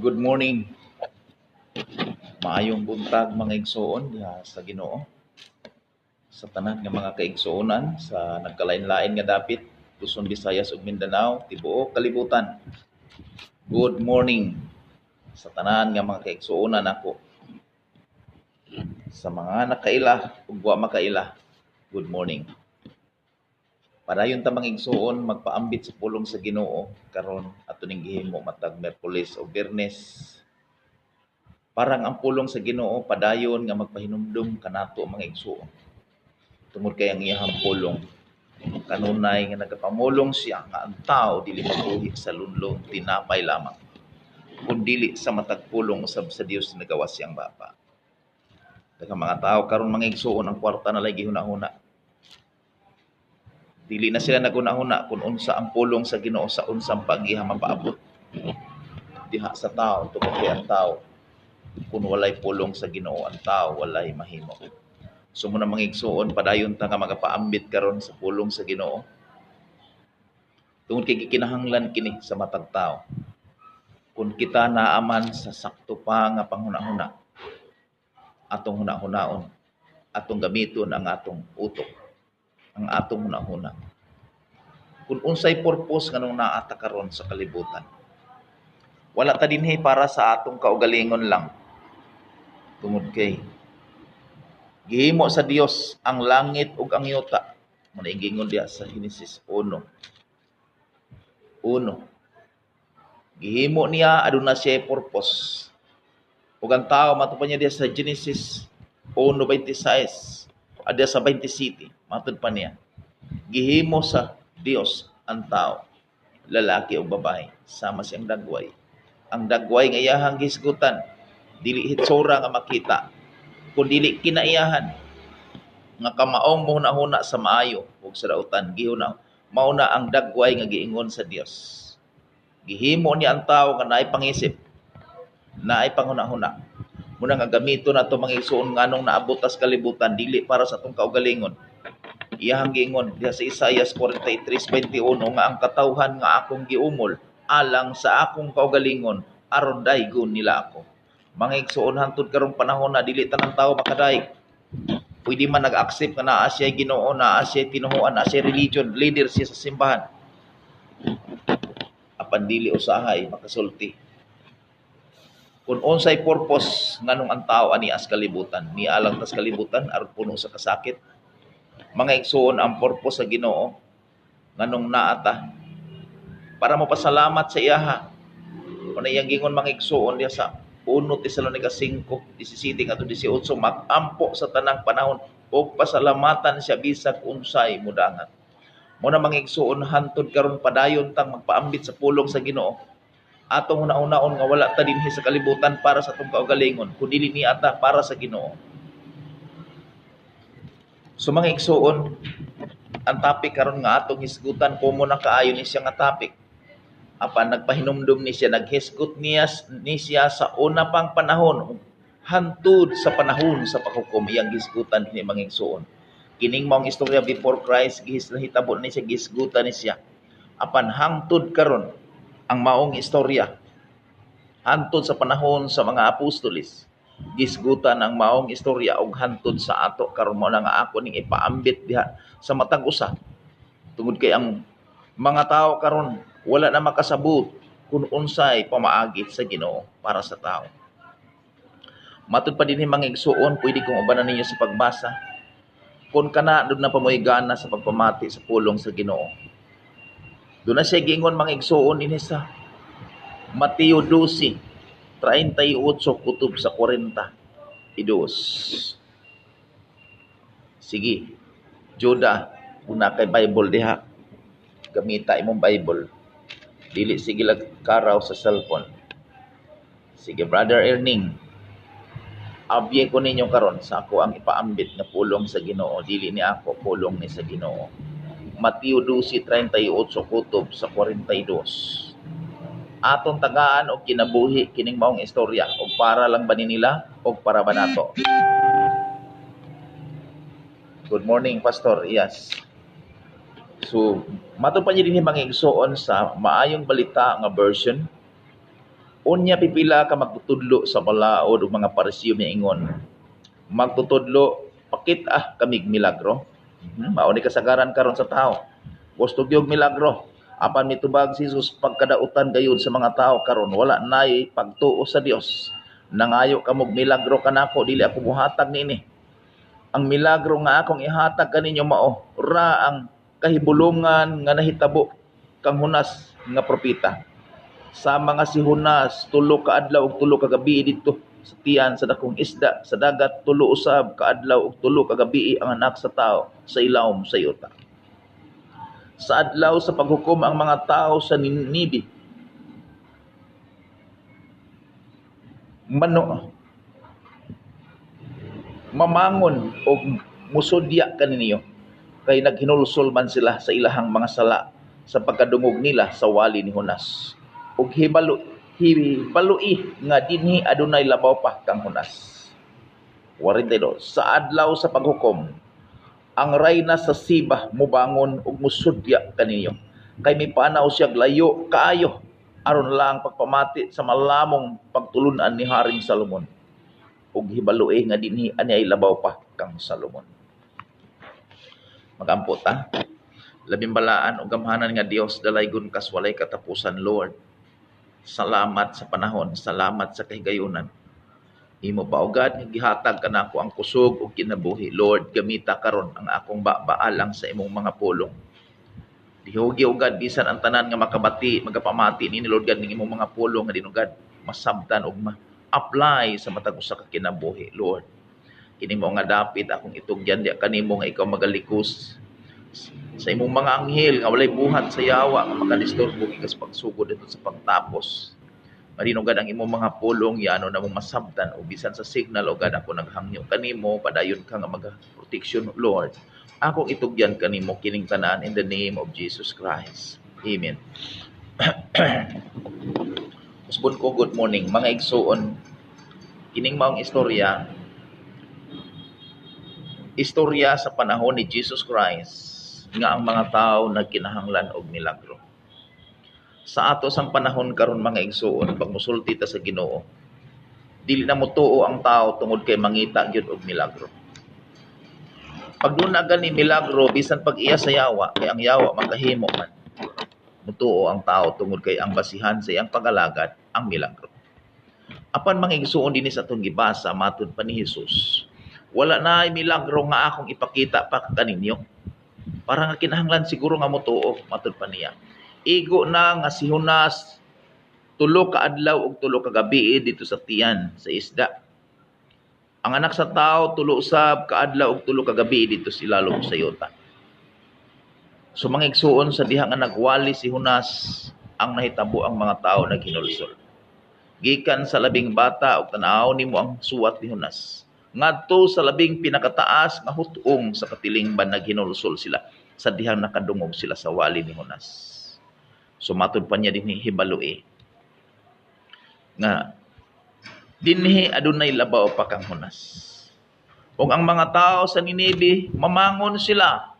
Good morning. Maayong buntag mga igsoon diha sa Ginoo. Sa tanan nga mga kaigsoonan sa nagkalain-lain nga dapit, Luzon, Visayas ug Mindanao, tibuok kalibutan. Good morning sa tanan nga mga kaigsoonan ako. Sa mga nakaila ug wa makaila, good morning. Padayon ta mga igsoon magpaambit sa pulong sa Ginoo karon atuning gihimo matag Miyerkules o Biyernes. Parang ang pulong sa Ginoo padayon nga magpahinumdum kanato mga igsoon. Tungod kay ang iyang pulong kanunay nga nagapamulong siya nga ang tao dili mabuhi sa lunlong tinapay lamang kun dili sa matag pulong usab sa Dios nagawa siyang Bapa. Daghang mga tao karon mga igsoon ang kwarta na lay gihuna-huna. Dili na sila naguna-huna kung unsa ang pulong sa Ginoo sa unsang pag-iha mapaabot diha sa tao tungod kay ang tao kung walay pulong sa Ginoo ang tao walay mahimo. So muna mga igsoon padayon ta nga magapaambit karon sa pulong sa Ginoo. Tungod kay gikinahanglan kini sa matag tao. Kung kita naaman sa sakto pa nga panghuna-huna, atong huna-hunaon, atong gamiton ang atong utok, ang atong huna-huna. Kung unsay purpose nganong naata karon sa kalibutan. Wala ta dinhi para sa atong kaugalingon lang. Tungod kay gihimo sa Dios ang langit ug ang yuta. Muna ingingon diha sa Genesis 1. Gihimo niya aduna siya purpose. Ug ang tao matupad niya diha sa Genesis 1:26 adya sa 27 matud pa niya. Gihimo sa Dios ang tao, lalaki o babae, sama siyang dagway. Ang dagway nga iyahang gisgutan, dili hitsura nga makita, kun dili kinaiyahan nga kamaong mohuna-huna sa maayo ug sa dautan gihuna mao na ang dagway nga giingon sa Dios. Gihimo niya ang tawo nga naay pangisip, naay panghuna-huna. Muna nga gamiton nato mga igsoon nganong naabot sa kalibutan dili para sa atong kaugalingon. Iyahang giingon diha sa Isaias 43:21 nga ang katawhan nga akong giumol alang sa akong kaugalingon aron daygon nila ako. Mga igsoon hantud karong panahon na dili tanang tawo makadaig. Pwede man nag-accept nga naa siya Ginoo, naa siya tinuhuan, naa siya religion, leader siya sa simbahan. Apan dili usahay makasulti. Kung unsay purpose nganong ang tao ani as kalibutan, ni alang tas kalibutan aron puno sa kasakit. Mga igsoon ang purpose sa Ginoo nganong naata para mapasalamat sa iyaha. Kung iyang gingon mga igsoon diha sa 1 Tesalonica 5:17 ngadto 18 mag-ampo sa tanang panahon ug pasalamatan siya bisag unsay mudangan. Mao na mga igsoon hantud karon padayon tang magpaambit sa pulong sa Ginoo. Atong una-unaon nga wala ta dinhi sa kalibutan para sa atong kaugalingon, kun dili niata para sa Ginoo. So mga igsoon, ang topic karon nga atong hisgutan komo na kaayo ni siya nga topic. Apan nagpahinumdum ni siya, naghisgot ni siya sa una pang panahon, hantud sa panahon sa paghukom, iyang gisgutan ni mga igsoon. Kining maong istorya before Christ, gihitabo ni siya, gisgutan ni siya. Apan hangtud karon ang maong istorya, hantud sa panahon sa mga apostolis, gisgutan ang maong istorya og hantud sa ato karon mo na nga ako ning ipaambit diha sa matag usa. Tungod kay ang mga tao karon wala na makasabot kung unsay pamaagi sa Ginoo para sa tao. Matud pa dinhi mga igsoon, pwede kong ubanan ninyo sa pagbasa. Kung kana doon na pamoy gana sa pagpamati sa pulong sa Ginoo. Doon na siya gingon mga igsoon dinhi sa Mateo 12:38 kutob sa 42. Sige, Judah, una kay Bible diha. Gamita imong Bible. Dili sige karaw sa cellphone. Sige, Brother Erning. Abye ko ninyo karon sa ako ang ipaambit nga pulong sa Ginoo. Dili ni ako pulong ni sa Ginoo. Mateo 12:38 kutob sa 42. Atong tagaan og kinabuhi kining maong istorya og para lang ba nila og para ba nato? Good morning, Pastor. Yes. So, matupad niyo din mga igsoon sa maayong balita nga version Unya pipila ka magtutudlo sa balaod ug mga Pariseo miingon. Magtutudlo pakit kamig milagro. Mao ni kasagaran karon sa tao. Gusto gyud milagro. Apan mitubag si Jesus pagkadautan gayud sa mga tao karon wala nay pagtuo sa Dios. Nangayo ka mog milagro kanako dili ako buhatag niini. Ang milagro nga akong ihatag kaninyo mao ra ang kahibulongan nga nahitabo kang Jonas nga propeta. Sa mga si Jonas tulo ka adlaw ug tulo ka gabi didto sa tiyan sa dakong isda sa dagat tulo usab ka adlaw ug tulo ka gabi ang anak sa tao sa ilawom sa yuta. Sa adlaw sa paghukom ang mga tao sa Ninibe mamangon og musudya kaninyo kay naghinulsol man sila sa ilahang mga sala sa pagkadungog nila sa wali ni Jonas ug hibalui nga dinhi adunay labaw pa kang Jonas. 42 Sa adlaw sa paghukom ang rayna sa Siba mubangon ug musudya kaninyo kay mipanaw siya layo kaayo aron lang pagpamati sa malamong pagtulun-an ni Haring Salomon ug hibalui nga dinhi ani ay labaw pa kang Salomon. Magampot labing balaan ug gamhanan nga Dios dalaygon kas walay katapusan. Lord, salamat sa panahon, salamat sa kahigayunan. Imo paugad gihatag kanako ang kusog ug kinabuhi. Lord, gamita karon ang akong baalang sa imong mga pulong. Dihugi ugad bisan ang tanan nga makabati, magapamati ni Lord God ning imong mga pulong nga dinugad masabtan ug ma-apply sa matag usa ka kinabuhi. Lord, kini mo nga dapit akong itugyan di kanimo nga ikaw magalikos sa imong mga anghel nga walay buhat sa yawa nga makadisturbo gikas pagsugod dito sa pagtapos. Marinugad ang imong mga pulong yano na mong masabtan o bisan sa signal o gad ako naghangyo kanimo padayon ka nga mag-protection. Lord, akong itugyan kanimo kining tanan in the name of Jesus Christ. Amen. Usbon ko good morning mga igsoon. Kining maong istorya sa panahon ni Jesus Christ nga ang mga tao nagkinahanglan og milagro. Sa ato sang panahon karon mga igsoon, pag musulti ta sa Ginoo, dili na motuo ang tao tungod kay mangita gyud og milagro. Pag duna gani milagro bisan pag iya sa yawa, kay ang yawa makahimo man. Motuo ang tao tungod kay ang basihan sa iyang pag-alagad ang milagro. Apan mga igsoon dinhi sa atong gibasa matud pa ni Hesus, wala na ay milagro nga akong ipakita pa kaninyo. Para nga kinahanglan siguro nga motuo matud pa niya. Igo na nga si Jonas tulo ka adlaw ug tulo ka gabi dito sa tiyan sa isda. Ang anak sa tao tulo usab ka adlaw ug tulo ka gabi dito sa ilalom sa yuta. So mga igsuon sa diha nga nagwali si Jonas ang nahitabo ang mga tao naghinulsol. Gikan sa labing bata ug tan-aw nimo ang suwat ni Jonas. Ngadto sa labing pinakataas nga hutong sa katilingban naghinulsol sila sa dihang nakadungog sila sa wali ni Jonas. Sumatod pa niya dinhi hibalui nga dinhi adunay labaw pa kang Jonas. Ug ang mga tao sa Ninibe mamangon sila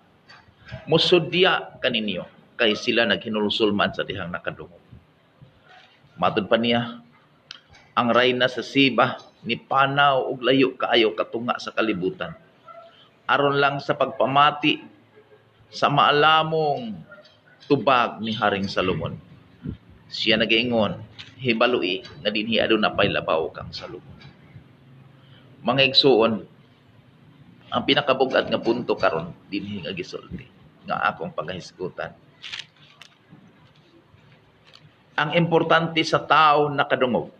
musudya kaninyo kay sila naghinulsol man sa dihang nakadungog. Matod pa niya ang rayna sa Siba ni panaw og layo kaayo katunga sa kalibutan aron lang sa pagpamati sa maalamong tubag ni Haring Salomon. Siya nagaingon, hibalui nga dinhi aduna pay labaw kang Salomon. Mga igsuon, ang pinakabug-at nga punto karon dinhi nga gisulti nga akong pagahisgutan. Ang importante sa tao nakadungog.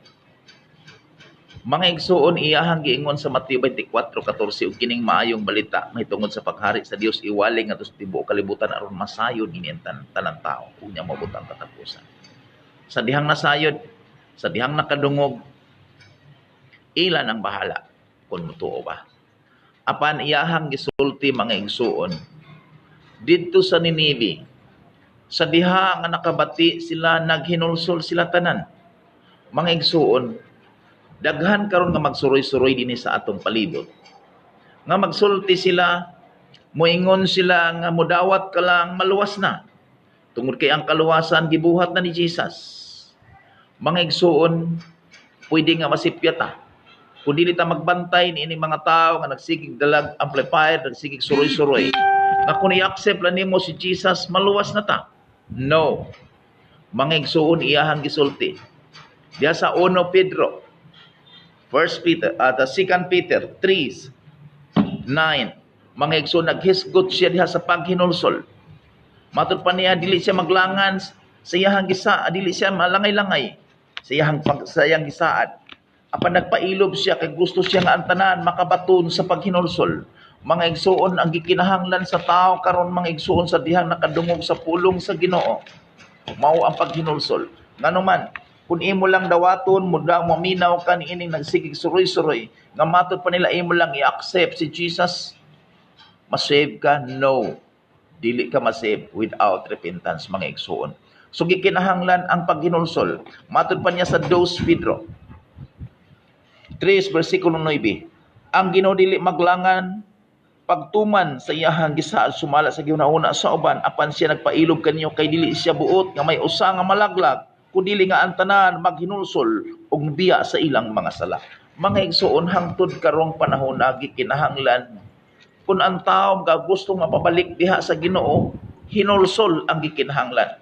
Mga igsuon iyahang giingon sa Mateo 24:14 ug kining maayong balita mahitungod sa paghari sa Dios iwali nga sa tibuok kalibutan aron masayod ini tanan tao ug nya mabutang katapusan. Sa dihang nasayod, sa dihang nakadungog, ilan ang bahala kung mutuo ba. Apan iyahang gisulti mga igsuon didto sa Ninibe, sa diha nga nakabati sila naghinulsol sila tanan. Mga igsuon, daghan karon nga magsuroy-suroy dinhi sa atong palibot. Nga magsulti sila, moingon sila nga mudawat ka lang maluwas na. Tungod kay ang kaluwasan gibuhat na ni Jesus. Mga igsuon, pwede nga masipyat ta. Kung dili ta magbantay ni ining mga tao nga nagsigig dalag amplifier, nagsigig suroy-suroy, nga kung i-accept lang nimo si Jesus, maluwas na ta. No. Mga igsuon iyahang gisulti. Diya sa 1 Pedro, 1 Peter, the 2 Peter 3:9. Mga igsuon naghisgot siya diha sa paghinulsol. Matud pa niya dili siya maglangan sa iyahang gisa, dili siya malangay-langay sa iyang gisaad. Apan nagpailob siya kay gusto siya nga ang tanan makabaton sa paghinulsol. Mga igsuon ang gikinahanglan sa tao karon, mga igsuon sa dihang nakadungog sa pulong sa Ginoo, mao ang paghinulsol. Nganuman kung imo lang dawaton mo daw maminaw ka ni ining nagsigig suroy-suroy nga matud pa nila imo lang i-accept si Jesus, masave ka? No. Dili ka masave without repentance, mga igsuon. So gikinahanglan ang paghinulsol. Matud pa niya sa 2 Pedro 3 versikulo 9. Ang Ginoo dili maglangan pagtuman sa iyahang gisaad sumala sa gihuna-una sa uban, apan siya nagpailog kaniyo kay dili siya buot nga may usa nga malaglag, kundi nga ang tanan maghinulsol og biya sa ilang mga sala. Mga igsuon, hangtod karong panahon na gikinahanglan kung ang tao nga gusto mapabalik diha sa Ginoo, hinulsol ang gikinahanglan.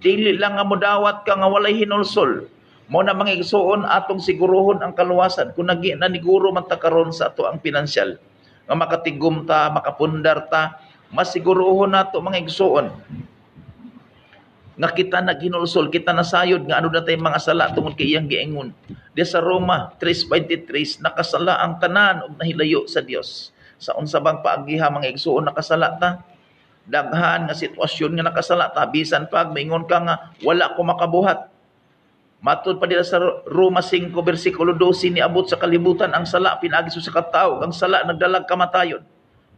Dili lang nga modawat ka nga walay hinulsol. Mo na mga igsuon atong siguruhon ang kaluwasan kung naniguro man ta karon sa ato ang pinansyal nga makatigom ta, makapundar ta, masiguruhon nato mga igsuon nga kita naghinulsol, kita nasayod nga ano na tayong mga sala tungod kay iyang giingon. Di sa Roma 3:23, nakasala ang tanan ug nahilayo sa Dios. Sa unsa bang paagiha mga igsuon nakasala ta? Daghan nga sitwasyon nga nakasala ta, bisan pag maingon ka nga wala ko makabuhat. Matud pa dila sa Roma 5 versikulo 12, niabot sa kalibutan ang sala pinaagi sa katawo, ang sala nagdalag kamatayon.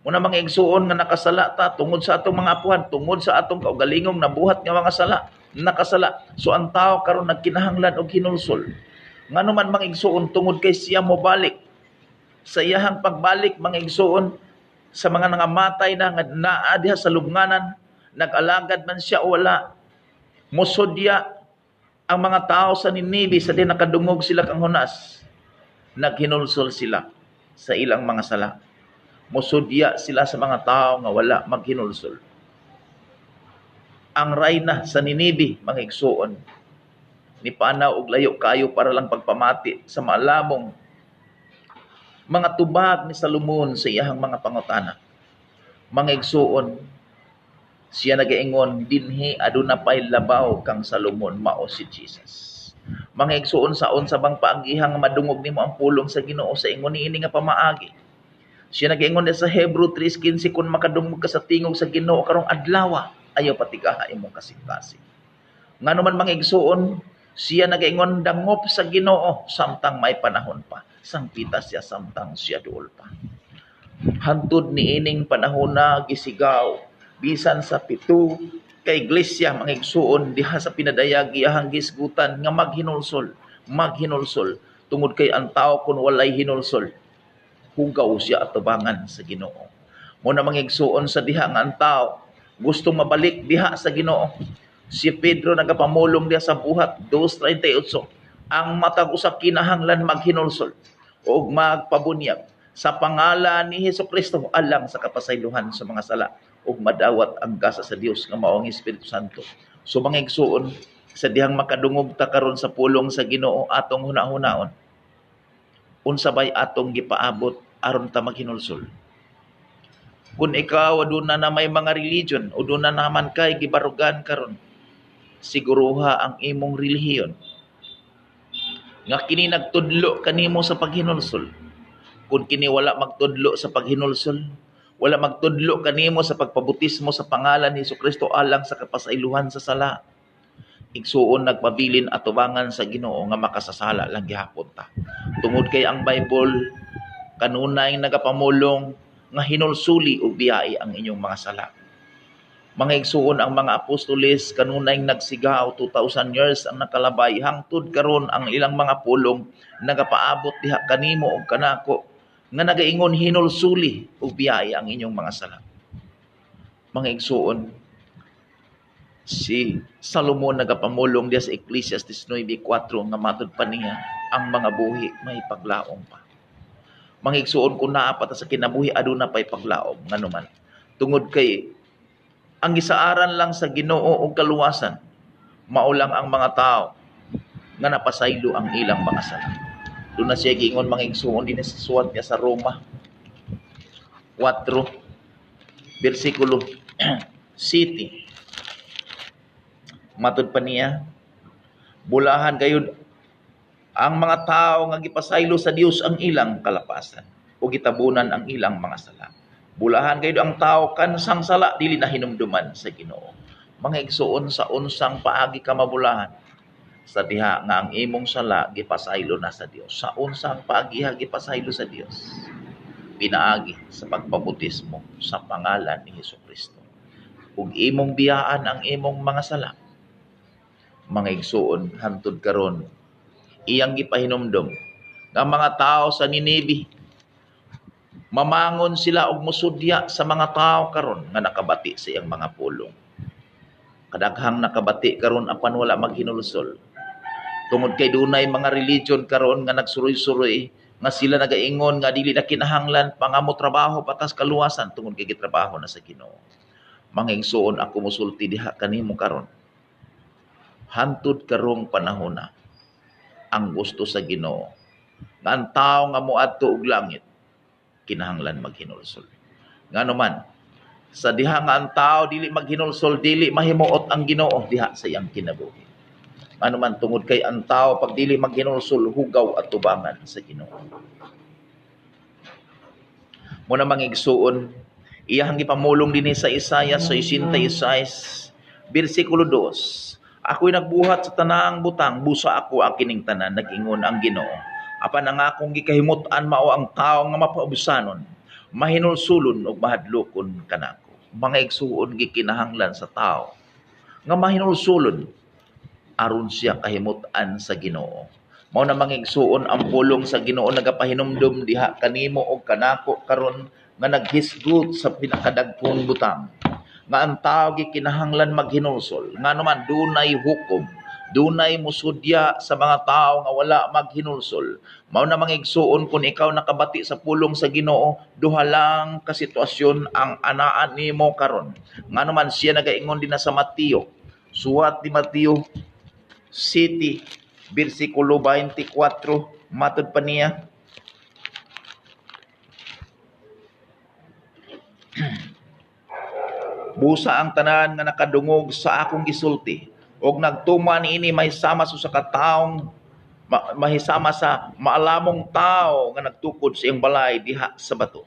Muna mga igsuon nga nakasala ta tungod sa atong mga apuhan, tungod sa atong kaugalingong nabuhat nga mga sala, nakasala. So ang tao karon nagkinahanglan og hinulsol. Nganuman mga igsuon tungod kay siya mobalik sa iyahang pagbalik, mga igsuon, sa mga nangamatay na nga naa diha sa lubnganan, nag-alagad man siya o wala, mosodya ang mga tao sa Ninive sa di nakadungog sila kang hunas, naghinulsol sila sa ilang mga sala. Mosudya sila sa mga tao nga wala maghinulsol. Ang rayna sa Ninive, mga igsuon, ni panaw og layo kayo para lang pagpamati sa maalamong mga tubag ni Salomon sa iyahang mga pangutana. Mga igsuon, siya nagaingon, dinhi aduna pay labaw kang Salomon, mao si Jesus. Mga igsuon, saon sa bang paagihang madungog nimo ang pulong sa Ginoo sa ingon niini nga pamaagi. Siya nagaingon sa Hebrew 3:15, kung makadungog ka sa tingog sa Ginoo karong adlaw, ayaw patigaha imong kasing-kasing. Nganuman mga igsuon, siya nagaingon dangop sa Ginoo samtang may panahon pa. Sangpita siya samtang siya duol pa. Hantod ni ining panahon na gisigaw bisan sa 7 kay iglesia, mga igsuon, diha sa pinadayag iyahang gisgutan nga maghinulsol tungod kay ang tao kun walay hinulsol, hugaw siya atubangan sa Ginoo. Muna mga igsuon sa diha nga ang tao gustong mabalik diha sa Ginoo. Si Pedro nagapamulong diha sa buhat 2:38, ang matag usa kinahanglan maghinulsol o magpabunyag sa pangalan ni Hesukristo alang sa kapasaylohan sa mga sala ug madawat ang gasa sa Dios nga mao ang Espiritu Santo. So mga igsuon, sa dihang makadungog ta karon sa pulong sa Ginoo atong huna-hunaon, unsa bay atong gipaabot aron ta maghinulsol? Kung ikaw aduna na may mga religion o aduna naman kay gibarugan karon, siguruha ang imong relihiyon nga kini nagtudlo kanimo sa paghinulsol. Kung kini wala magtudlo sa paghinulsol, wala magtudlo kanimo sa pagpabutismo sa pangalan ni Hesukristo alang sa kapasaylohan sa sala, igsuon nagpabilin atubangan sa Ginoo nga makasasala lang gihapon ta. Tungod kay ang Bible kanunay nagapamulong nga hinulsuli o biyai ang inyong mga sala. Mga igsuon, ang mga apostoles kanunay nagsigaw 2,000 years ang nakalabay, hangtod karon ang ilang mga pulong nagapaabot diha kanimo o kanako nga nagaingon hinulsuli o biyai ang inyong mga sala. Mga igsuon, Si Salomon nagapamulong diya sa Ecclesiastes 9:4 nga matud pa niya ang mga buhi may paglaom pa. Mangigsuon ko naa pata sa kinabuhi aduna pay paglaom nganuman. Tungod kay ang gisaaran lang sa Ginoo og kaluwasan mao lang ang mga tao nga napasaylo ang ilang mga sala. Doon na siya giingon mangigsuon din sa suwat niya sa Roma 4 bersikulo 7. Matud pa niya, bulahan gayud ang mga tao nga gipasaylo sa Dios ang ilang kalapasan o gitabunan ang ilang mga sala. Bulahan gayud ang tao kansang sala dili na hinumduman sa Ginoo. Mga igsuon sa unsang paagi ka mabulahan sa diha nga ang imong sala gipasaylo na sa Dios. Sa unsang paagi gipasaylo sa Dios. Pinaagi sa pagpabautismo sa pangalan ni Hesukristo. Ug imong biyaan ang imong mga sala. Mga igsuon hantud karon iyang gipahinumdom nga mga tao sa Ninive mamangon sila og musudya sa mga tao karon nga nakabati sa iyang mga pulong. Kadaghang nakabati karon apan wala maghinulsol. Tungod kay dunay mga religion karon nga nagsuroy-suroy nga sila nagaingon nga dili na kinahanglan pangamo trabaho patas kaluwasan tungod kay gitrabaho na sa Ginoo. Mga igsuon ako musulti diha kanimo karon. Hantud karong panahon na ang gusto sa Ginoo nga ang tao nga moadto og langit kinahanglan maghinulsol. Nganuman sa diha nga ang tao dili maghinulsol dili mahimuot ang Ginoo diha sa iyang kinabuhi. Nganuman tungod kay ang tao pag dili maghinulsol hugaw at tubangan sa Ginoo. Muna mangigsuon iyang gipamulong dinhi sa Isaiah 66 bersikulo 2. Ako'y nagbuhat sa tanang butang, busa ako ang kining tanan, nag-ingon ang Ginoo. Apan ang akong gikahimutan mao ang tao nga mapaubusanon, mahinulsulon ug mahadlokon kanako. Mga igsuon gikinahanglan sa tao nga mahinulsulon aron siya kahimutan sa Ginoo. Mao na mangigsuon ang pulong sa Ginoo nagapahinumdum diha kanimo og kanako karon nga naghisgot sa pinakadagkong butang. Nga ang tao gikinahanglan maghinulsol. Nganuman dunay hukom, dunay musudya sa mga tao nga wala maghinulsol. Mao na mangigsuon kung ikaw nakabati sa pulong sa Ginoo, duha lang ka sitwasyon ang anaan nimo karon. Nganuman siya nagaingon din na sa Mateo. Suwat ni Mateo City bersikulo 24 matud pa niya. Busa ang tanan nga nakadungog sa akong gisulti og nagtuman ini mahisama sa kataong mahisama sa maalamong tao nga nagtukod sa iyang balay diha sa bato.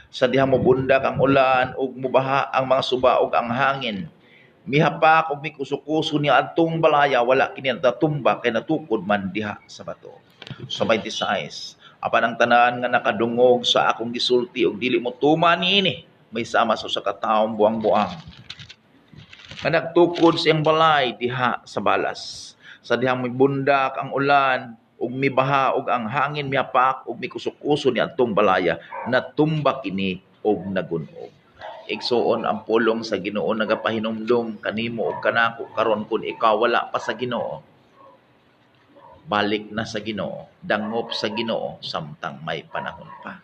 Sa diha mobundak ang ulan ug mubaha ang mga suba ug ang hangin. Mihapak ug mikusukuso niya adtong balaya wala kini natumba kay natukod man diha sa bato. Sa 26 apan ang tanan nga nakadungog sa akong gisulti ug dili mo tuman niini may sama sa kataong buang-buang. Nga nagtukod sa iyang balay diha sa balas. Sa dihang may bundak ang ulan, ug mibaha ug ang hangin mihapak ug mikusukuso ni adtong balaya, natumba kini ug nagunog. Igsuon ang pulong sa Ginoo nagapahinumdum kanimo ug kanako karon kun ikaw wala pa sa Ginoo. Balik na sa Ginoo, dangop sa Ginoo samtang may panahon pa.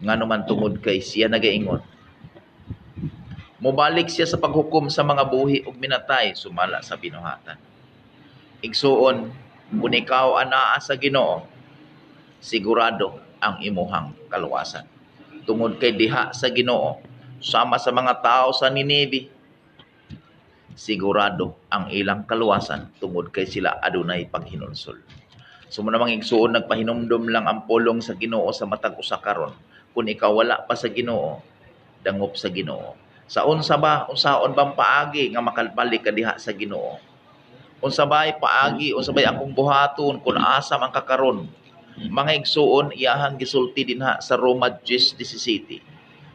Nganuman tungod kay siya nagaingon mobalik siya sa paghukom sa mga buhi ug minatay sumala sa binuhatan. Igsuon, kung ikaw anaa sa Ginoo, sigurado ang imuhang kaluwasan. Tungod kay diha sa Ginoo, sama sa mga tao sa Ninive, sigurado ang ilang kaluwasan tungod kay sila adunay paghinulsol. Sumunamang igsuon nagpahinumdum lang ang pulong sa Ginoo sa matag usa karon. Kung ikaw wala pa sa Ginoo, dangop sa Ginoo. Sa unsaon bang paagi nga makalbalik ka diha sa Ginoo? Unsa bay paagi, unsa bay akong buhaton kun asa man kakaron? Mga igsuon iyahang gisulti dinha sa Roma 10:17.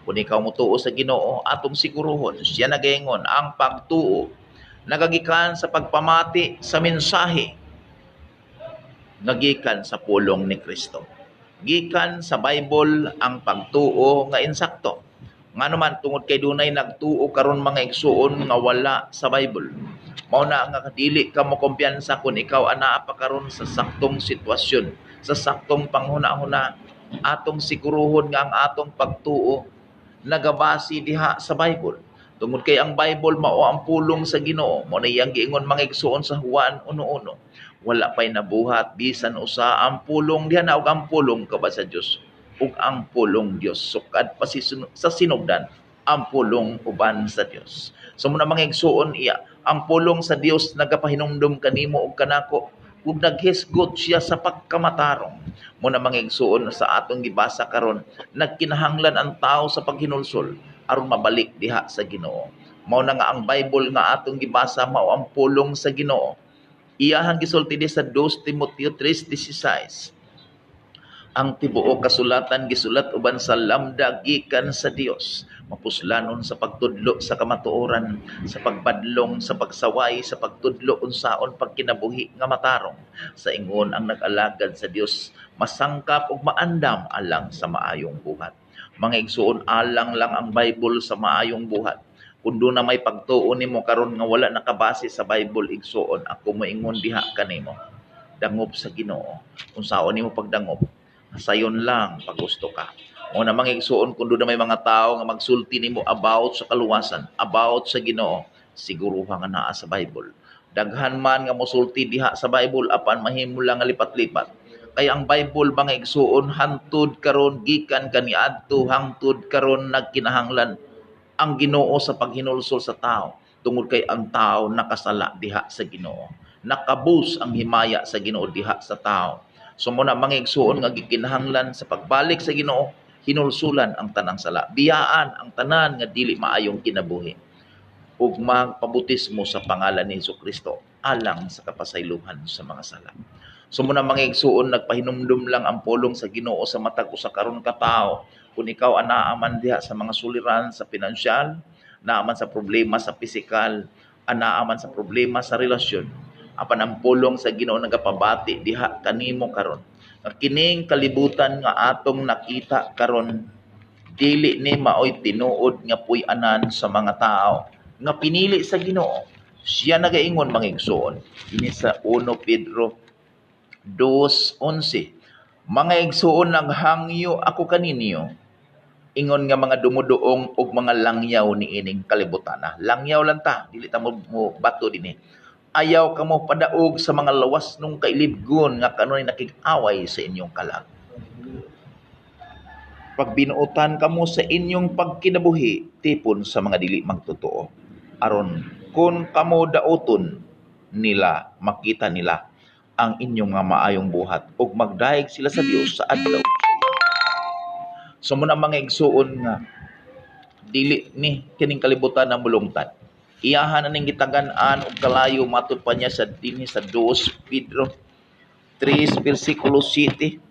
Kung ikaw motuo sa Ginoo, atong siguruhon siya nagaingon ang pagtuo nagagikan sa pagpamati sa mensahe nagikan sa pulong ni Kristo. Gikan sa Bible ang pagtuo nga insakto. Nganuman tungod kay dunay nagtuo karon mga igsuon nga wala sa Bible. Mao na nga dili ka mo kumpiyansa kung ikaw anaa pa karon sa saktong sitwasyon, sa saktong panghuna-huna. Atong siguruhon nga ang atong pagtuo nagabasi diha sa Bible. Tungod kay ang Bible mao ang pulong sa Ginoo. Mao na iyang giingon mga igsuon sa Juan 1:1. Wala pay nabuhat bisan usa ang pulong diha na ug ang pulong ka ba sa Dios ug ang pulong Dios sukad pa sa sinugdan ang pulong uban sa Dios. So muna mga igsuon iya ang pulong sa Dios nagapahinumdum kanimo ug kanako ug naghisgot siya sa pagkamatarong. Muna mga igsuon sa atong gibasa karon nagkinahanglan ang tao sa paghinulsol aron mabalik diha sa Ginoo. Mao na nga ang Bible nga atong gibasa mao ang pulong sa Ginoo. Iyahang gisulti di sa 2 Timoteo 3:16. Ang tibuok kasulatan gisulat uban sa lamda gikan sa Dios, mapuslanon sa pagtudlo sa kamatuoran, sa pagbadlong, sa pagsaway, sa pagtudlo unsaon pagkinabuhi nga matarong. Sa ingon ang nag-alagad sa Dios, masangkap ug maandam alang sa maayong buhat. Mga igsuon, alang lang ang Bible sa maayong buhat. Kung doon na may pagtuo nimo karon nga wala nakabase sa Bible, igsuon, ako moingon diha kanimo, dangop sa Ginoo. Kung saon nimo pagdangop, sayon lang pag gusto ka. O na mga igsuon, kung doon na may mga tao nga magsulti nimo about sa kaluwasan, about sa Ginoo, siguro nga naa sa Bible. Daghan man nga mosulti diha sa Bible, apan mahimo lang nga lipat-lipat. Kaya ang Bible mga igsuon, hantud karon gikan kaniadto, hangtud karon nagkinahanglan ang Ginoo sa paghinulsol sa tao. Tungod kay ang tao nakasala diha sa Ginoo. Nakabus ang himaya sa Ginoo diha sa tao. So muna mga igsuon nga gikinahanglan sa pagbalik sa Ginoo, hinulsulan ang tanang sala. Biyaan ang tanan nga dili maayong kinabuhi. Ug magpabutismo sa pangalan ni Jesucristo alang sa kapasaylohan sa mga sala. So muna mga igsuon, nagpahinumdum lang ang pulong sa Ginoo sa matag usa karon ka tawo. Kung ikaw anaaman diha sa mga suliran sa pinansyal, naaman sa problema sa pisikal, anaaman sa problema sa relasyon, apan ang pulong sa Ginoo nagapabati diha kanimo karon. Kining kalibutan nga atong nakita karon, dili ni maoy tinuod nga puy-anan sa mga tao nga pinili sa Ginoo. Siya nagaingon mga igsuon ini sa 1 Pedro 2:11. Mga igsuon, naghangyo ako kaninyo, ingon nga mga dumuduong ug mga langyaw ni ining kalibutan. Langyaw lang ta, dili ta mo bato dinhi. Ayaw kamo padaog sa mga lawas nung kailibgon nga kanunay nakig-away sa inyong kalag. Pagbinuotan kamo sa inyong pagkinabuhi tipon sa mga dili magtotoo, aron kun kamo daoton nila, makita nila ang inyong nga maayong buhat ug magdaig sila sa Dios sa adlaw. So muna mga igsuon nga dili ni kining kalibutan ang bulungtan. Iyahan na ning gitagan-an og kalayo matud pa niya sa dinhi sa 2 Pedro 3:7.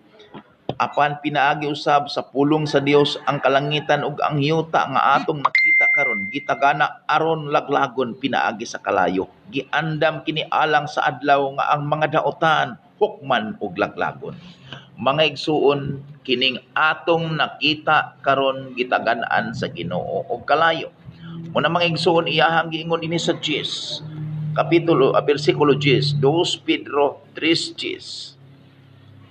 Apan pinaagi usab sa pulong sa Dios ang kalangitan ug ang yuta nga atong nakita karon, gitagana aron laglagon pinaagi sa kalayo. Giandam kini alang sa adlaw nga ang mga daotan hukman ug laglagon. Mga igsuon, kining atong nakita karon gitagan-an sa Ginoo ug kalayo. Muna mga igsuon, iyahang giingon ini sa 10 versikulo 10, 2 Pedro 3:10.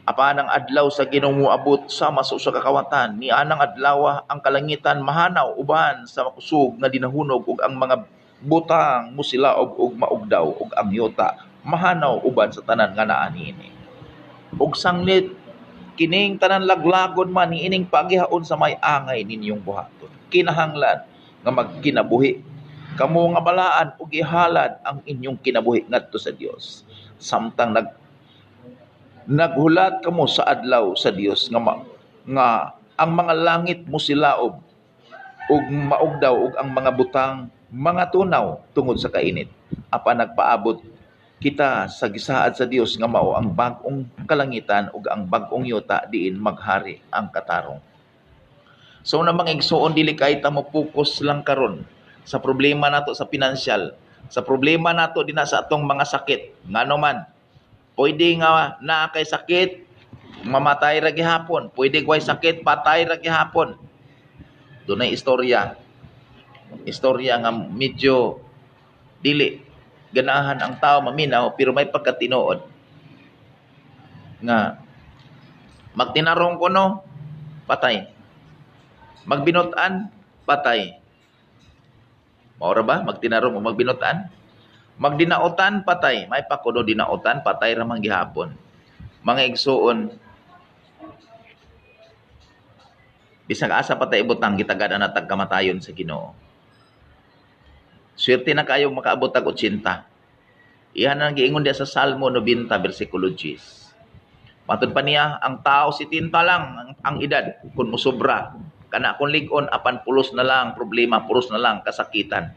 Apan ang adlaw sa Ginoo abot sama sa usa ka kawatan, ni anang adlaw ang kalangitan mahanaw uban sa makusog nga dinahunog ug ang mga butang musilaob ug maugdaw ug ang yuta mahanaw uban sa tanan nga naa niini. Ug sanglit kining tanan laglagon man niining pagihaon sa may angay ninyong buhaton. Kinahanglan nga magkinabuhi kamo nga balaan ug ihalad ang inyong kinabuhi ngadto sa Dios. Samtang naghulat kamo sa adlaw sa Dios nga ang mga langit musilaob ug maugdaw ug ang mga butang mga tunaw tungod sa kainit. Apan nagpaabot kita sa gisaad sa Dios nga mao ang bag-ong kalangitan ug ang bag-ong yuta diin maghari ang katarong. So na mga igsuon, dili kay ta mo focus lang karon sa problema nato sa pinansyal, sa problema nato dinha sa atong mga sakit. Ngano man, pwede nga naa kay sakit, mamatay ra gihapon. Pwede kay sakit, patay ra gihapon. Dunay istorya nga medyo dili ganahan ang tao maminaw pero may pagkatinuod nga magtinarong kuno patay, magbinutan patay. Maura ba magtinarong o magbinutan? Magdinautan patay, may pa kuno dinautan patay ra man gihapon. Mga igsuon, bisag asa patay ibutang gitagada na tagkamatayon sa Ginoo. Swerte na kayo makaabot tag 80. Iyan ang giingon dia sa Salmo 90 bersikulo 10. Matud pa niya, ang tao 70 lang ang edad kun mosobra. Kana kun lig-on apan pulos na lang problema, pulos na lang kasakitan.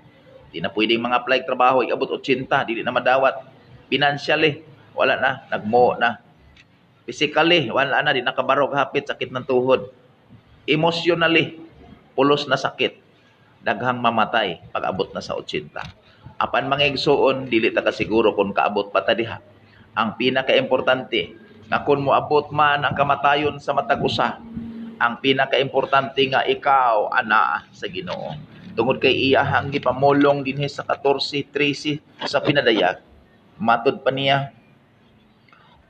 Di na pwedeng mga apply trabaho iabot 80, dili na madawat. Financially, wala na, nagmo na. Physically, wala na, di nakabarog hapit, sakit ng tuhod. Emotionally, pulos na sakit. Daghang mamatay pag abot na sa 80. Apan mga igsuon, dili ta kasiguro kung kaabot pa ta diha. Ang pinaka-importante, nga kung moabot man ang kamatayon sa matag usa, ang pinaka-importante nga ikaw ana sa Ginoo. Tungod kay iyahang gipamulong dinhi sa 14:13 sa pinadayag. Matud pa niya,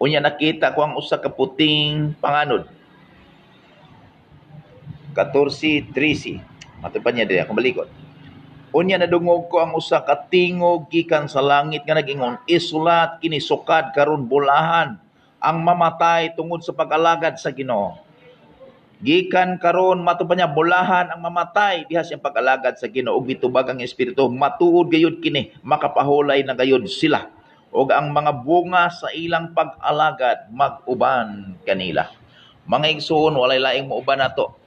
unya nakita ko ang usa ka puting panganod. 14:13. Matud pa niya diri akong balikot. Unya nadungog ko ang usa ka tingog gikan sa langit nga nag-ingon, isulat kini sukad karon bulahan ang mamatay tungod sa pag-alagad sa Ginoo. Gikan karon matud pa niya bulahan ang mamatay diha sa pag-alagad sa Ginoo ug mitubag ang espiritu matuod gayud kini makapahulay na gayud sila ug ang mga bunga sa ilang pag-alagad mag-uban kanila. Mga igsoon walay laing muuban nato.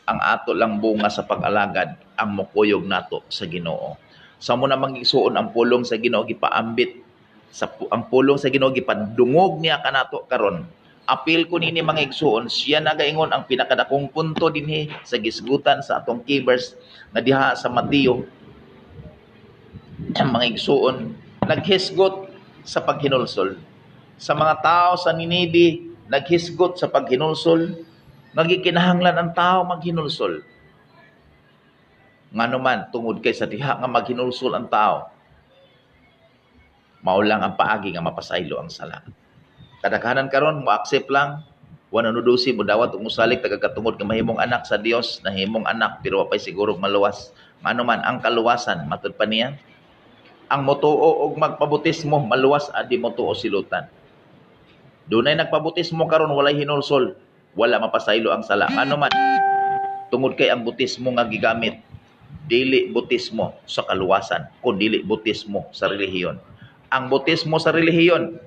Ang ato lang bunga sa pag-alagad ang mukuyog nato sa Ginoo. Sa mo namang igsuon ang pulong sa Ginoo gipaambit sa ang pulong sa Ginoo gipadungog niya kanato karon. Apil ko nini mga igsuon, siya nagaingon ang pinakadakong punto dinhi sa gisgutan sa atong keyverse nga diha sa Mateo. Mga igsuon, naghisgot sa paghinulsol. Sa mga tao sa Ninibe, naghisgot sa paghinulsol. Nagikinahanglan ang tao maghinulsol. Ngano man tungod kay sa diha nga maghinulsol ang tao, mao lang ang paagi nga mapasaylo ang sala. Kadaghanan karon mo accept lang, wala nudusi mo dawat ug musalig tagakatungod nga mahimong anak sa Dios, nahimong anak pero wa pay siguro maluwas. Ngano man ang kaluwasan matud pa niya, ang motuo og magpabutismo maluwas adi motuo silutan. Dunay nagpabutismo karon walay hinulsol. Wala mapasaylo ang sala. Ano man, tungod kay ang butismo nga gigamit, dili butismo sa kaluwasan, kun dili butismo sa relihiyon. Ang butismo sa relihiyon,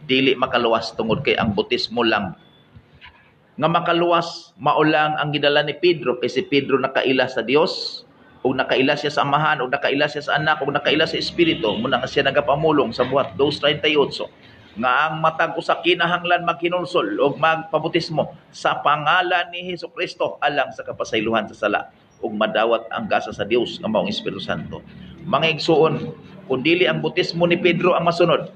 dili makaluwas tungod kay ang butismo lang. Nga makaluwas, maulang ang gidala ni Pedro, kay si Pedro nakaila sa Dios, o nakaila siya sa Amahan, o nakaila siya sa Anak, o nakaila sa Espiritu, muna nga siya nagapamulong sa buhat 2:38. Nga ang matag usa kinahanglan maghinulsol o magpabutismo sa pangalan ni Hesukristo alang sa kapasaylohan sa sala ug madawat ang gasa sa Dios nga maong Espiritu Santo. Mga igsuon, kung dili ang butismo ni Pedro ang masunod,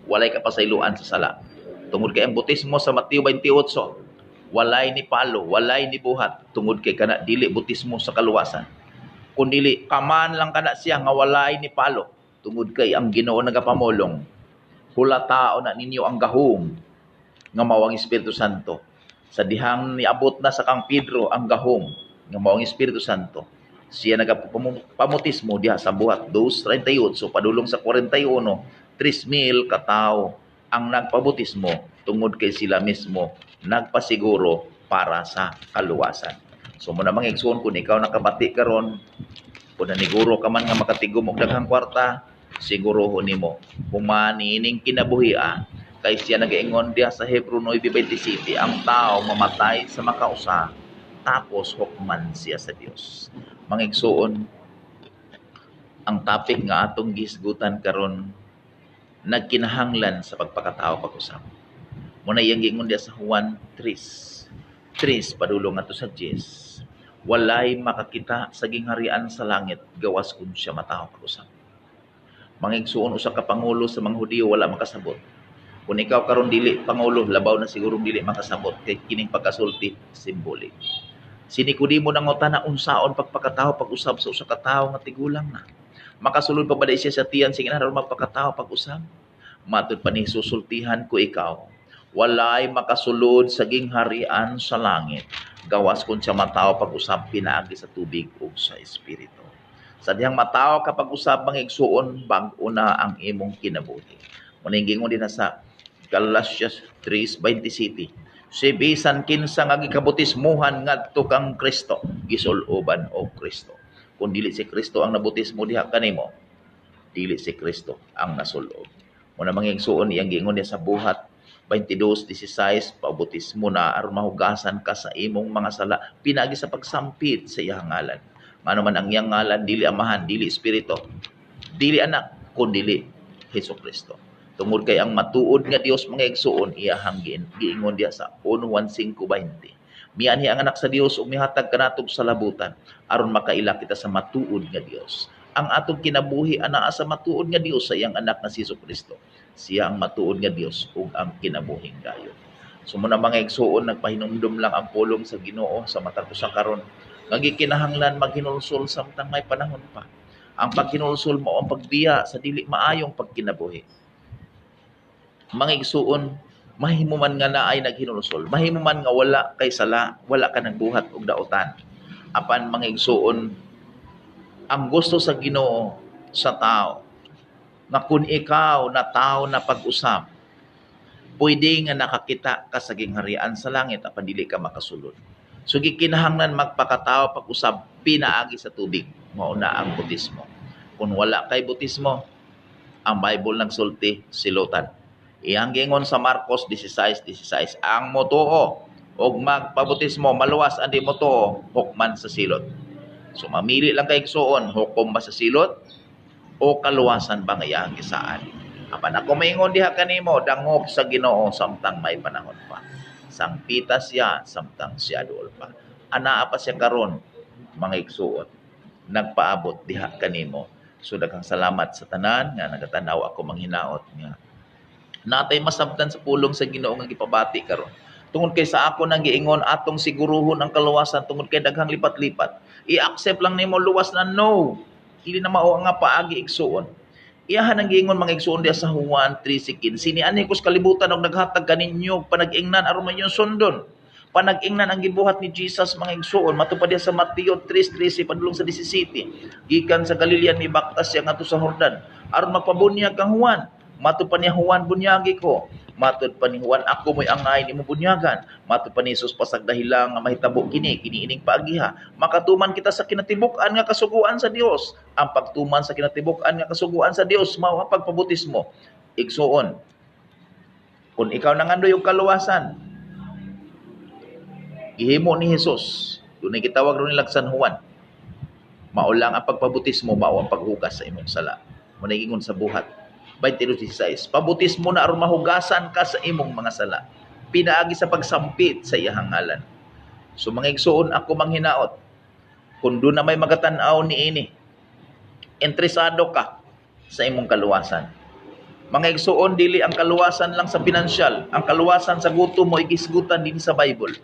walay kapasaylohan sa sala. Tungod kay ang butismo sa Mateo 28, walay ni palo, walay ni buhat, tungod kay kana dili butismo sa kaluwasan. Kung dili kaman lang kana siya nga walay ni palo, tungod kay ang Ginoo nagapamulong. Hula tao na ninyo ang gahom nga mawang Espiritu Santo. Sa dihang niabot na sa kang Pedro ang gahom nga mawang Espiritu Santo. Siya nagapamutismo diha sa buhat 2:38 so padulong sa 41, 3,000 katao ang nagpabutismo tungod kay sila mismo nagpasiguro para sa kaluwasan. So mo na mga igsoon kung ikaw nakabati karon, kung naniguro ka man nga makatigom og daghang kwarta, sigurohon nimo humanining kinabuhia kay siya nagaingon diha sa Hebreo 9:27, ang tao mamatay sa makausa tapos hukman siya sa Dios. Mga igsoon, ang topic nga atong gisgutan karon nagkinahanglan sa pagpakatao pag-usap. Muna iyang giingon diha sa Juan 3 padulong ato sa 10. Walay makakita sa gingharian sa langit gawas kun siya matao pag-usap. Mga igsuon usa ka pangulo sa mga Hudiyo wala makasabot. Kung ikaw karon dili pangulo, labaw na siguro dili makasabot kay kining pagkasulti symbolic. Si Nicodemo nangutana unsaon pagpakatawo pag-usab sa usa ka tawo nga tigulang na. Makasulod pa ba siya sa tiyan sige na magpakatawo pag-usab? Matud pa ni susultihan ko ikaw. Walay makasulod sa gingharian sa langit. Gawas kun siya matawo pag-usab pinaagi sa tubig ug sa espiritu. Sa dihang matawo kapag usab mangigsuon bag-o na ang imong kinabuhi. Muningingon din na sa Galatians 3:27. Si bisan kinsa nga gikabutismuhan ngadto kang Kristo, gisuloban o Kristo. Kung dili si Kristo ang nabutismo diha kanimo, dili si Kristo ang nasulob. Muna mangigsuon iyang giingon niya sa buhat 22:16 pabutismo na aron mahugasan ka sa imong mga sala pinagi sa pagsampit sa iyang ngalan. Ngano man ang iyang ngalan dili amahan, dili espiritu, dili anak, kundi Hesus Kristo. Tungod kay ang matuod nga Dios mga igsuon iyahang giingon diya sa 1:5:20. Mianhi ang anak sa Dios ug mihatag kanatog sa labutan aron makaila kita sa matuod nga Dios. Ang atong kinabuhi anaa sa matuod nga Dios sa iyang anak na si Hesus Kristo. Siya ang matuod nga Dios ug ang kinabuhing gayon. So muna mga igsuon nagpahinumdum lang ang pulong sa Ginoo sa matag usa karon nga gikinahanglan maghinulsol samtang may panahon pa. Ang paghinulsol mao ang pagbiya sa dili maayong pagkinabuhi. Mga igsuon, mahimuman nga na ay naghinulsol. Mahimuman nga wala kay sala, wala ka nagbuhat og daotan. Apan mga igsuon, ang gusto sa Ginoo sa tao, nga kung ikaw na tao na pag-usap, pwede nga nakakita ka sa gingharian sa langit apan dili ka makasulod. So gikinahanglan magpakatao pag-usap pinaagi sa tubig, mao na ang butismo. Kung wala kay butismo, ang Bible nagsulti silutan. Iyang gingon sa Marcos 16:16, ang motuo og magpabutismo maluwas ang di motuo hukman sa silot. So mamili lang kay igsuon, hukom ba sa silot o kaluwasan ba nga iyang gisaan? Apan ako maingon diha kanimo, dangog sa Ginoo samtang may panahon pa. Sangpita siya samtang siya duol pa. Anaa pa siya karon mga igsuon. Nagpaabot diha kanimo. So daghang salamat sa tanan nga nagatanaw ako manghinaot nga natay masabtan sa pulong sa Ginoo nga gipabati karon. Tungod kay sa ako nang giingon atong siguruhon ang kaluwasan tungod kay daghang lipat-lipat. I-accept lang nimo luwas na no. Dili na mao nga paagi igsuon. Iyahan ang giingon mga igsuon diya sa Juan 3:15. Siniani kus kalibutan og naghatag kaninyo panag-ingnan aron man yung sundon. Panag-ingnan ang gibuhat ni Jesus mga igsuon matupad diya sa Mateo 3:13 padulong sa 17. Gikan sa Galilea ni baktas siya ngadto sa Jordan aron magpabunyag kang Juan. Matud pa ni Juan bunyagi ko. Matud pa ni Juan ako mo'y angay ni mo bunyagan. Matud pa ni Jesus pasag dahilang nga mahitabo kini ining paagiha. Makatuman kita sa kinatibuk-an nga kasuguan sa Dios. Ang pagtuman sa kinatibuk-an nga kasuguan sa Dios mao ang pagpabutismo. Igsuon. Kung ikaw nangandoy og kaluwasan, gihimo ni Jesus. Dunay gitawag ron nilang San Juan. Mao lang ang pagpabutismo, mao ang paghugas sa imong sala. Muna ingon sa buhat. 22:16. Pabutismo na aron mahugasan ka sa imong mga sala. Pinaagi sa pagsampit sa iyang ngalan. So mga igsuon ako manghinaot. Kung doon na may magatan-aw niini, interesado ka sa imong kaluwasan. Mga igsuon dili ang kaluwasan lang sa pinansyal, ang kaluwasan sa gutom mo igisgutan din sa Bible.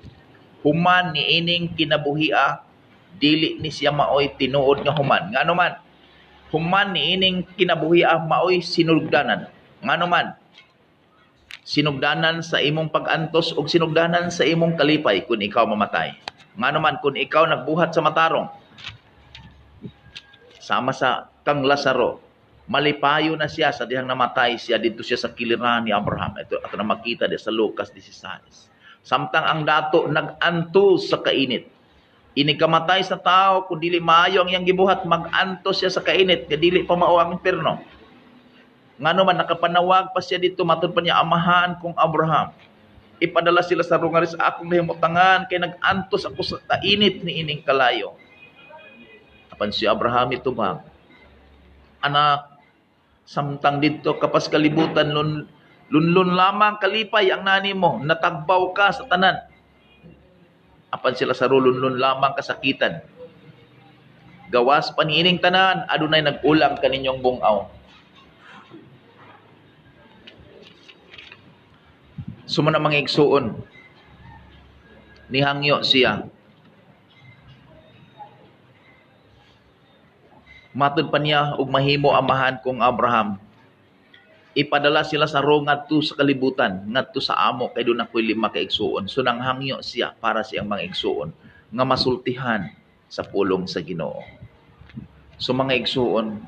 Human niining kinabuhia, dili ni siya maoy tinuod nga human. Ngano man human niining kinabuhi maoy sinugdanan. Ngano man sinugdanan sa imong pag-antos ug sinugdanan sa imong kalipay kung ikaw mamatay. Ngano man kung ikaw nagbuhat sa matarong sama sa kang Lazaro, malipayo na siya sa dihang namatay siya dito siya sa kiliran ni Abraham. Ito ato na makita di sa Lucas 16. Samtang ang dato nag-antos sa kainit. Inikamatay sa tao kung dili maayo ang iyang gibuhat mag-antos siya sa kainit nga dili pa mao ang impierno. Ngano man nakapanawag pa siya dito matud pa niya amahan kong Abraham. Ipadala sila sa rungaris akong nahimutangan kay nag-antos ako sa kainit ni ining kalayo. Apan si Abraham itubag, anak, samtang dito kapas kalibutan lunlun lamang kalipay ang nani mo, natagbaw ka sa tanan. Apan sila sa rulunlun lamang kasakitan. Gawas paniining tanan, adunay nag-ulam kaninyong bungaw. Sumuna mga igsuon, nihangyo siya Matud pa niya, ug mahimo amahan kong Abraham. Ipadala sila sa ro ngadto sa kalibutan, ngadto sa amo, kay doon ako'y 5 ka igsuon. So nanghangyo siya para siyang mga igsuon, nga masultihan sa pulong sa Ginoo. So mga igsuon,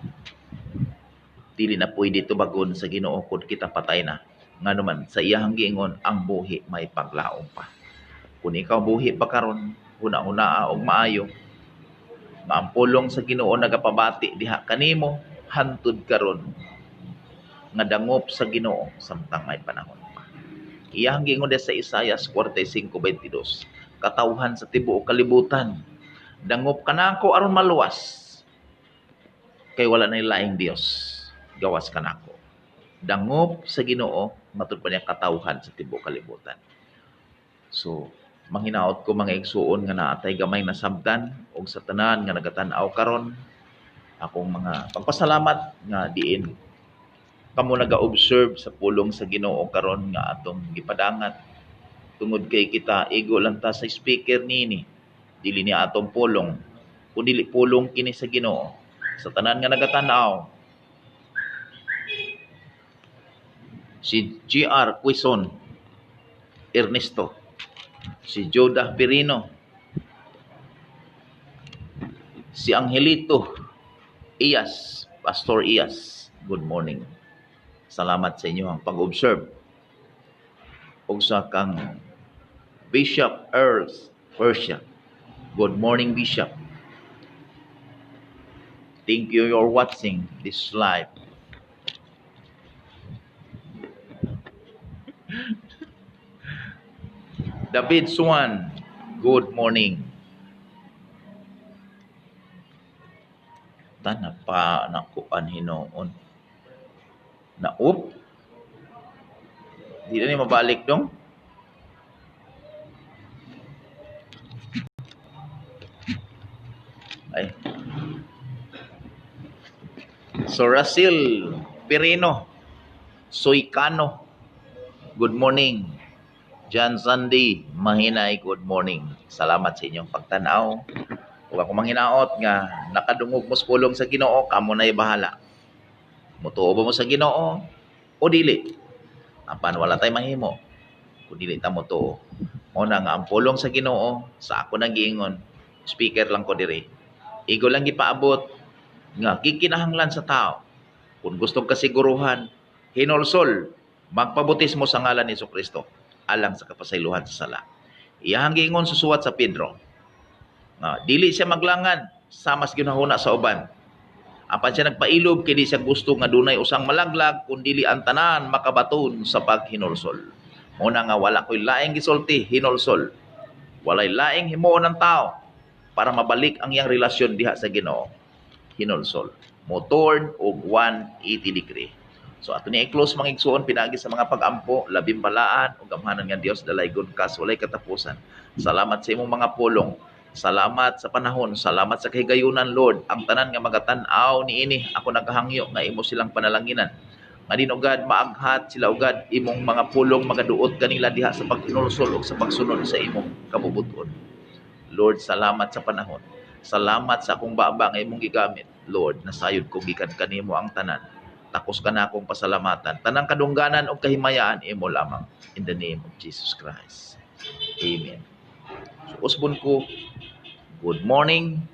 dili na pwede tubagon sa Ginoo kung kita patay na. Nga naman, sa iyahang giingon, ang buhi may paglaom pa. Kung ikaw buhi pa karon, una-una og maayo, nga ang pulong sa Ginoo nagapabati diha kanimo hantud karon nga dangop sa Ginoo samtang may panahon pa. Iyang giingon sa Isaias 45:22, katawhan sa tibuok kalibutan, dangop kanako aron maluwas, kay wala na laing Dios gawas kanako. Dangop sa Ginoo, matud pa niya katawhan sa tibuok kalibutan. So, manghinaot ko mga igsuon nga naatay gamay na sabtan og sa tanan nga nagatan-aw karon, akong mga pagpasalamat nga diin kamo naga-observe sa pulong sa Ginoo karon nga atong gipadangat. Tungod kay kita igo lang ta sa speaker nini, dili ni atong pulong, kun dili pulong kini sa Ginoo sa tanan nga nagatan-aw. Si G.R. Quezon Ernesto, si Jodah Pirino, si Angelito Iyas, Pastor Iyas, good morning. Salamat sa inyo ang pag-observe. Og sa kang Bishop Earls Persia, good morning Bishop. Thank you for watching this live. David Swan, good morning. Tana pa nakuan hinoon. Naup? Di na ni mabalik dong? Ay. So, Rasil Pirino, Soykano, good morning. John Sandy Mahinay, good morning. Salamat sa inyong pagtanaw. Kung ako manghinaot nga nakadungog mo sa pulong sa Ginoo, kamo na'y bahala. Mutuo ba mo sa Ginoo o dili? Apan wala tay mahimo kung dili ta mutuo. Mo na nga ang pulong sa Ginoo, sa ako nang giingon, speaker lang ko diri. Igo lang gipaabot nga kikinahanglan sa tao. Kung gustong kasiguruhan, hinulsol, magpabutismo sa ngalan ni Jesucristo alang sa kapasaylohan sa sala. Iyang giingon susuwat sa Pedro. Dili siya maglangan sa mas ginahuna sa uban. Apan siya nagpailob kay di siya gusto nga dunay usang malaglag kun dili ang tanan makabaton sa paghinulsol. Muna nga wala ko'y laing gisulti, hinulsol. Walay laing himuon ng tao para mabalik ang iyang relasyon diha sa Ginoo. Hinulsol. Motorn og 180 degree. So ato ni i-close mga igsuon pinagi sa mga pag-ampo, labing balaan ug gamhanan nga Dios dalaygon kas walay katapusan. Salamat sa imong mga pulong. Salamat sa panahon, salamat sa kahigayunan, Lord. Ang tanan nga magatan-aw niini, ako nagahangyo nga imo silang panalanginan. Nga din ugad maaghat sila ugad imong mga pulong magaduot kanila diha sa paghinulsol ug sa pagsunod sa imong kabubuton. Lord, salamat sa panahon. Salamat sa akong baba nga imong gigamit. Lord, nasayod ko gikan kanimo ang tanan. Takos ka na akong pasalamatan. Tanang kadungganan o kahimayaan imo lamang. In the name of Jesus Christ. Amen. So, usbon ko, good morning.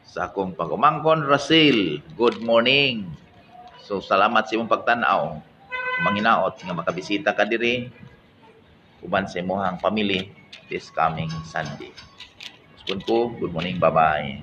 Sa akong pag-umangkon, Rasil, good morning. So, salamat sa imong pagtanaw. Manginaot nga makabisita ka diri. Uban sa imong family this coming Sunday. Usbon ko, good morning, bye-bye.